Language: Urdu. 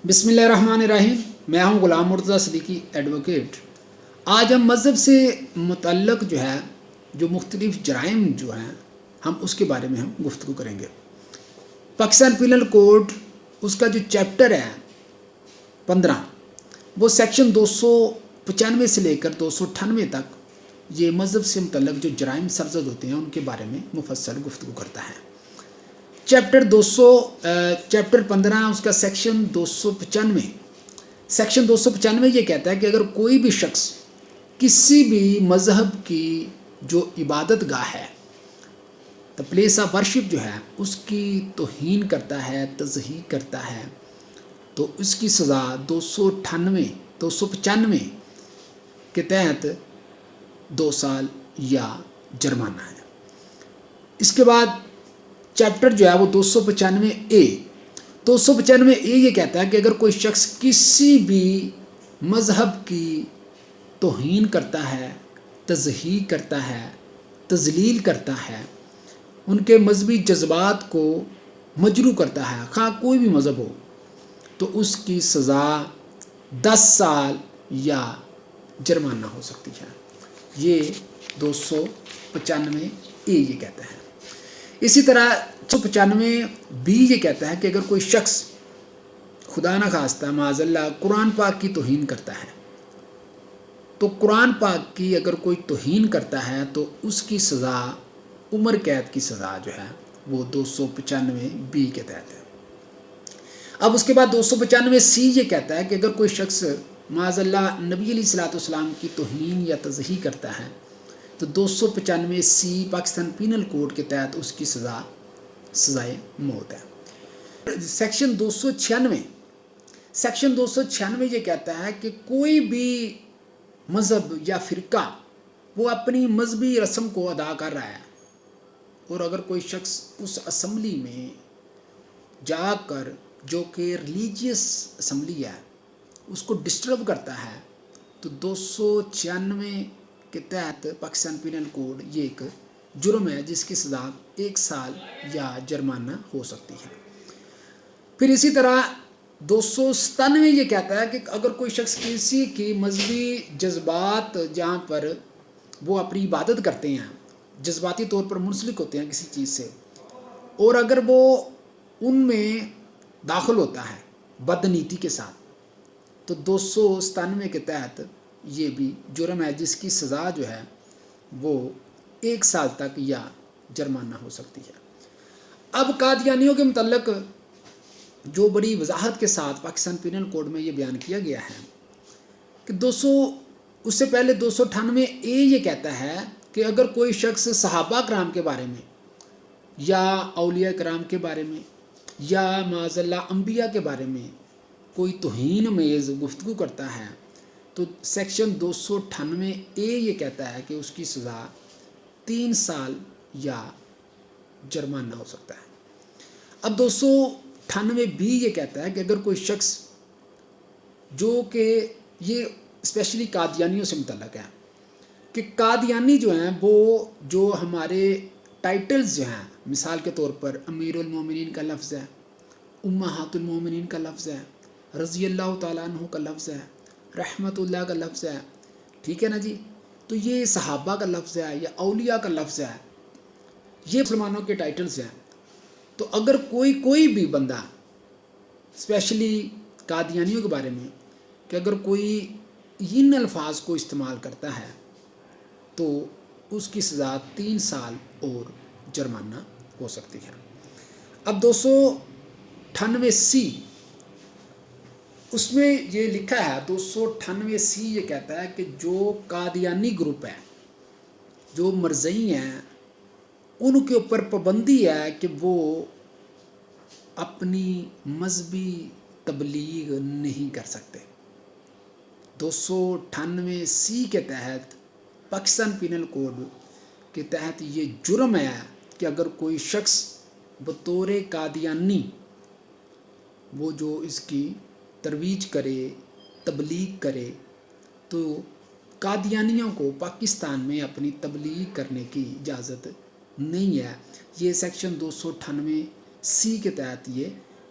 بسم اللہ الرحمن الرحیم۔ میں ہوں غلام مرتضیٰ صدیقی ایڈوکیٹ۔ آج ہم مذہب سے متعلق جو مختلف جرائم جو ہیں ہم اس کے بارے میں ہم گفتگو کریں گے۔ پاکستان پینل کوڈ اس کا جو چیپٹر ہے 15 وہ سیکشن 295 سے لے کر 298 تک یہ مذہب سے متعلق جو جرائم سرزد ہوتے ہیں ان کے بارے میں مفصل گفتگو کرتا ہے۔ چیپٹر 15 اس کا سیکشن 295 یہ کہتا ہے کہ اگر کوئی بھی شخص کسی بھی مذہب کی جو عبادت گاہ ہے دا پلیس آف ورشپ جو ہے اس کی توہین کرتا ہے، تضحیق کرتا ہے، تو اس کی سزا 295 کے تحت 2 سال یا جرمانہ ہے۔ اس کے بعد چیپٹر جو ہے وہ 295 یہ کہتا ہے کہ اگر کوئی شخص کسی بھی مذہب کی توہین کرتا ہے، تضحیق کرتا ہے، تذلیل کرتا ہے، ان کے مذہبی جذبات کو مجروح کرتا ہے، خواہ کوئی بھی مذہب ہو، تو اس کی سزا 10 سال یا جرمانہ ہو سکتی ہے۔ یہ 295 یہ کہتا ہے۔ اسی طرح 295 یہ کہتا ہے کہ اگر کوئی شخص خدا نخواستہ معاذ اللہ قرآن پاک کی توہین کرتا ہے، تو قرآن پاک کی اگر کوئی توہین کرتا ہے تو اس کی سزا عمر قید کی سزا جو ہے وہ 295 کے تحت ہے۔ اب اس کے بعد 295 یہ کہتا ہے کہ اگر کوئی شخص معاذ اللہ نبی علیہ الصلوۃ والسلام کی توہین یا تضحیق کرتا ہے تو 295 پاکستان پینل کوڈ کے تحت اس کی سزائے موت ہے۔ سیکشن 296 یہ کہتا ہے کہ کوئی بھی مذہب یا فرقہ وہ اپنی مذہبی رسم کو ادا کر رہا ہے، اور اگر کوئی شخص اس اسمبلی میں جا کر جو کہ ریلیجیس اسمبلی ہے اس کو ڈسٹرب کرتا ہے تو 296 کے تحت پاکستان پینل کوڈ یہ ایک جرم ہے جس کی سزا 1 سال یا جرمانہ ہو سکتی ہے۔ پھر اسی طرح 297 یہ کہتا ہے کہ اگر کوئی شخص کسی کی مذہبی جذبات جہاں پر وہ اپنی عبادت کرتے ہیں، جذباتی طور پر منسلک ہوتے ہیں کسی چیز سے، اور اگر وہ ان میں داخل ہوتا ہے بدنیتی کے ساتھ، تو 297 کے تحت یہ بھی جرم ہے جس کی سزا جو ہے وہ 1 سال تک یا جرمانہ ہو سکتی ہے۔ اب قادیانیوں کے متعلق جو بڑی وضاحت کے ساتھ پاکستان پینل کوڈ میں یہ بیان کیا گیا ہے کہ اس سے پہلے 298 یہ کہتا ہے کہ اگر کوئی شخص صحابہ کرام کے بارے میں یا اولیاء کرام کے بارے میں یا معاذ اللہ انبیاء کے بارے میں کوئی توہین میز گفتگو کرتا ہے تو سیکشن 298 یہ کہتا ہے کہ اس کی سزا 3 سال یا جرمانہ ہو سکتا ہے۔ اب 298 یہ کہتا ہے کہ اگر کوئی شخص جو کہ یہ اسپیشلی قادیانیوں سے متعلق ہے کہ قادیانی جو ہیں وہ جو ہمارے ٹائٹلز جو ہیں، مثال کے طور پر امیر المومنین کا لفظ ہے، امہات المومنین کا لفظ ہے، رضی اللہ تعالیٰ عنہ کا لفظ ہے، رحمت اللہ کا لفظ ہے، ٹھیک ہے نا جی، تو یہ صحابہ کا لفظ ہے یا اولیاء کا لفظ ہے، یہ مسلمانوں کے ٹائٹلز ہیں۔ تو اگر کوئی بھی بندہ اسپیشلی قادیانیوں کے بارے میں کہ اگر کوئی ان الفاظ کو استعمال کرتا ہے تو اس کی سزا 3 سال اور جرمانہ ہو سکتی ہے۔ اب 298 اس میں یہ لکھا ہے، 298 یہ کہتا ہے کہ جو قادیانی گروپ ہے، جو مرزئی ہیں، ان کے اوپر پابندی ہے کہ وہ اپنی مذہبی تبلیغ نہیں کر سکتے۔ 298 کے تحت پاکستان پینل کوڈ کے تحت یہ جرم ہے کہ اگر کوئی شخص بطور قادیانی وہ جو اس کی ترویج کرے، تبلیغ کرے، تو قادیانیوں کو پاکستان میں اپنی تبلیغ کرنے کی اجازت نہیں ہے۔ یہ سیکشن 298 کے تحت یہ